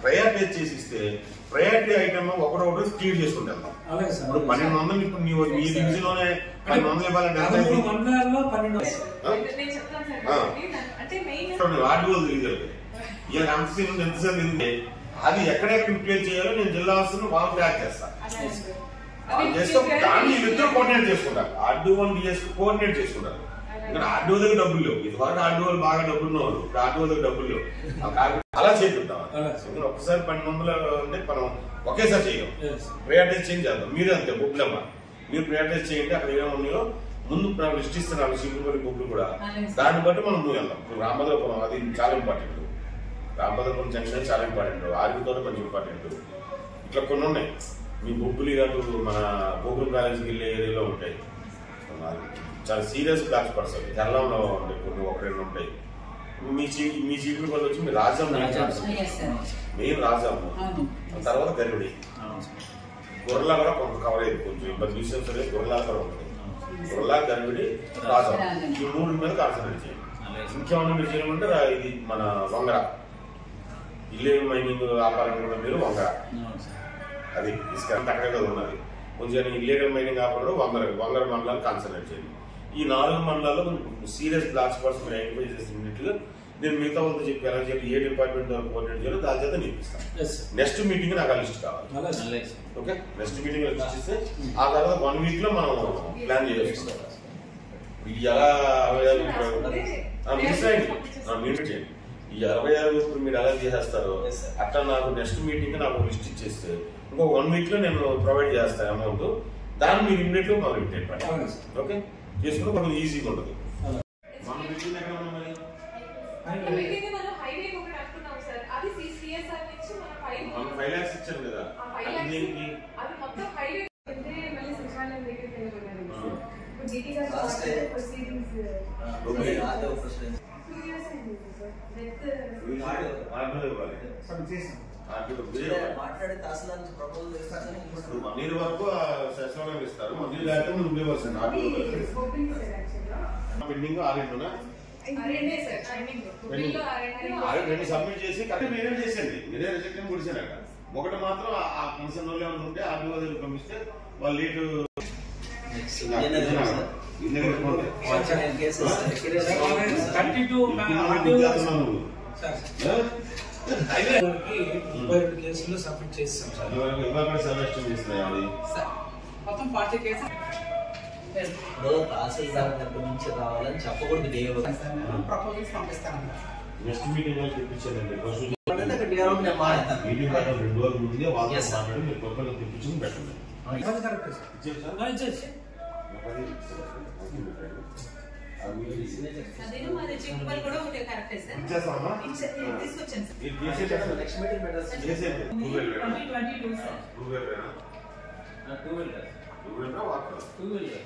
Prioritise చేసి ఇస్తే priority item ఒకటి క్లియర్ చేసుకుంటాం. ఇప్పుడు 1200 ఇప్పుడు మీ డివిజన్ లోనే 1200 ఇవ్వాలంటే ఆర్డీఓలు తెలియదు ఇలా ఎంతసేపు ఎందుకంటే అది ఎక్కడెక్కడ ఇంప్లిమెంట్ చేయాలో నేను జిల్లా వస్తున్న వాళ్ళు ట్రాక్ చేస్తాను. దాన్ని ఇద్దరు కోఆర్డినేట్ చేసుకుంటారు. ఆర్డీఓ డిఎస్ కోఆర్డినేట్ చేసుకుంటారు. ఇక్కడ ఆర్డీఓ దగ్గర డబ్బులు లేవు. ఇదివరకు ఆర్డీఓలు బాగా డబ్బులు ఉన్నవాళ్ళు, ఇప్పుడు ఆర్డీఓ దగ్గర డబ్బులు లేవు. అలా చేద్దాం. ఒకసారి 1200 అంటే మనం ఒకేసారి చేయం, ప్రయారిటైజ్ చేంజ్ చేద్దాం. మీరే అంతే బుక్లమ్మ మీరు ప్రయారిటైజ్ చేయండి. అక్కడ ఏమన్నాయో ముందు లిస్ట్ ఇస్తున్నారు సీపుల్ బుక్లు కూడా, దాన్ని బట్టి మనం ముందు వెళ్దాం. ఇప్పుడు రామభద్రపురం అది చాలా ఇంపార్టెంట్, రామభద్రపురం జంక్షన్ చాలా ఇంపార్టెంట్, ఆర్మీతో కొంచెం ఇంపార్టెంట్. ఇట్లా కొన్ని ఉన్నాయి మీ బుక్కులు అటు మన గోకుల్ కాలేజీకి వెళ్ళే ఏరియాలో ఉంటాయి. చాలా సీరియస్ బ్లాక్ స్పాట్స్ అవి కేరళలో ఉంటాయి, కొన్ని ఒక రెండు ఉంటాయి. మీ చీపులు కూడా వచ్చి మీరు రాజాం మెయిన్ రాజాము, తర్వాత గరిబడి గొర్రెలా కూడా కొంత కవర్ అయ్యింది. కొంచెం ఇబ్బంది విషయం సరే గొర్రెలా కూడా ఉంటుంది. గొర్రెలా గరిబడి రాజాం ఈ మూడు మీద కాన్సన్ట్రేట్ చేయండి. ఇంకేమన్నా మీరు చేయమంటే ఇది మన వంగర ఇల్లీగల్ మైనింగ్ వ్యాపారం కూడా మీరు వంగర అది ఇసుక అక్కడే కదా ఉన్నది. కొంచెం ఇల్లీగల్ మైనింగ్ కాకుండా వంగర మండలాలు కాన్సన్ట్రేట్ చేయండి. ఈ 4 మండలాల్లో సీరియస్ బ్లాక్ స్పాట్స్ మీరు ఐడెంటిఫై చేసినట్లు నేను మిగతా వాళ్ళతో చెప్పి ఎలా చెప్పి ఏ డిపార్ట్మెంట్ కోఆర్డినేట్ చేయాలో దాని చేత నేర్పిస్తాను. నెక్స్ట్ మీటింగ్ నాకు ఆ లిస్ట్ కావాలి. ఓకే, నెక్స్ట్ మీటింగ్ లిస్ట్ ఇస్తే ఆ తర్వాత 1 వీక్ లో మనం ప్లాన్ చేసుకుంటాం. ఎలా 66 చేయండి. ఈ 66 ఇప్పుడు మీరు ఎలా చేసేస్తారో అట్లా నాకు నెక్స్ట్ మీటింగ్ నాకు లిస్ట్ ఇచ్చేస్తే ఇంకో 1 వీక్ లో నేను ప్రొవైడ్ చేస్తాను అమౌంట్. దాన్ని మీరు ఇమ్మీడియట్ గా మొదలు పెట్టండి. ఓకే, చేసుకుంటే కొంచెం ఈజీగా ఉంటుంది. మన మీటింగ్ ఎక్కడ ఉన్నాం మరి? మనం 5 lakhs ఇచ్చారు కదా, మాట్లాడే తహసీల్దార్ నుంచి ప్రపోజల్ చేస్తారు. మనీ వరకు సచివాలయం ఇస్తారు. మనీ లేకపోతే నువ్వే వస్తుంది. పెండింగ్ 6 సబ్మిట్ చేసి కరెక్ట్ మీరే చేసేయండి. మీరే రిజెక్ట్ కూర్చాక ఒకటి మాత్రం ఆ కన్సర్న్ వాళ్ళు ఏమైనా ఉంటే ఆర్డీఓ దగ్గర పంపిస్తే వాళ్ళు లీటు కేసులు సబ్మిట్ చేస్తాం సార్. మొత్తం 40 కేసులు తహసీల్దార్ దగ్గర నుంచి రావాలని చెప్పకూడదు. ప్రపోజల్స్ పంపిస్తాను. నెక్స్ట్ మీటింగ్ వాళ్ళు తెప్పించారండి. మీటింగ్ 2 రోజుల ముందే వాళ్ళతో మాట్లాడి మీరు ప్రపోజల్ తెప్పించుకుని పెట్టండి. Two wheeler